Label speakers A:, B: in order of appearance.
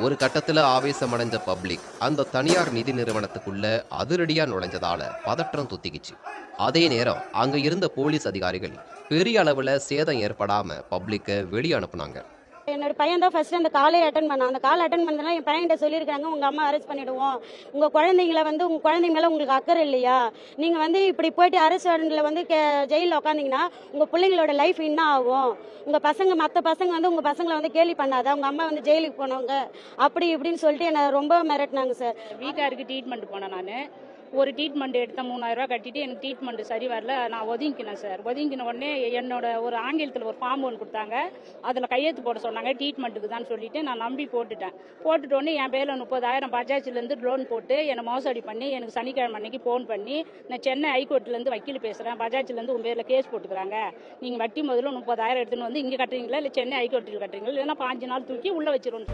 A: ஒரு கட்டத்துல ஆவேசமடைஞ்ச பப்ளிக் அந்த தனியார் நிதி நிறுவனத்துக்குள்ள அதிரடியா நுழைஞ்சதால பதற்றம் தொத்திக்கிச்சு. அதே நேரம் அங்க இருந்த போலீஸ் அதிகாரிகள் பெரிய அளவுல சேதம் ஏற்படாம பப்ளிக்க வெளியே அனுப்புனாங்க.
B: என்னோட பையன் தான் ஃபர்ஸ்ட் அந்த காலை அட்டன் பண்ணான். அந்த கால் அட்டன் பண்ணதுனா என் பையன்கிட்ட சொல்லியிருக்காங்க, உங்க அம்மா அரெஸ்ட் பண்ணிடுவோம், உங்க குழந்தைங்களை வந்து உங்க குழந்தைங்க மேல உங்களுக்கு அக்கறை இல்லையா, நீங்க வந்து இப்படி போயிட்டு அரெஸ்ட் வாரண்ட்ல வந்து ஜெயிலில் உட்காந்தீங்கன்னா உங்க பிள்ளைங்களோட லைஃப் என்ன ஆகும், உங்க பசங்க மற்ற பசங்க வந்து உங்க பசங்களை வந்து கேலி பண்ணாத, உங்க அம்மா வந்து ஜெயிலுக்கு போனவங்க அப்படி இப்படின்னு சொல்லிட்டு என்னை ரொம்ப மிரட்டினாங்க சார்.
C: வீக்காருக்கு ட்ரீட்மெண்ட் போனேன். நான் ஒரு ட்ரீட்மெண்ட் எடுத்தேன், 3000 ரூபா கட்டிட்டு எனக்கு ட்ரீட்மெண்ட் சரி வரல. நான் ஒதுங்கினேன் சார். ஒதுங்கின உடனே என்னோட ஒரு ஆங்கிலத்தில் ஒரு ஃபார்ம் ஒன்று கொடுத்தாங்க, அதில் கையெழுத்து போட சொன்னாங்க ட்ரீட்மெண்ட்டுக்கு தான் சொல்லிட்டு நான் நம்பி போட்டுட்டேன். போட்டுட்டு உடனே என் பேரில் 30,000 பஜாஜ்லேருந்து லோன் போட்டு என்னை மோசடி பண்ணி எனக்கு சனிக்கிழமை அன்னைக்கு ஃபோன் பண்ணி, நான் சென்னை ஹைகோர்ட்லேருந்து வக்கீல் பேசுகிறேன், பஜாஜ்லேருந்து உங்கள் பேரில் கேஸ் போட்டுக்கிறாங்க, நீங்கள் வட்டி முதல்ல 30,000 எடுத்துன்னு வந்து இங்கே கட்டுறீங்களா இல்லை சென்னை ஹைகோர்ட்டில் கட்டுறீங்களா, இல்லைன்னா 5 நாள் தூக்கி உள்ளே வச்சிருவோம்.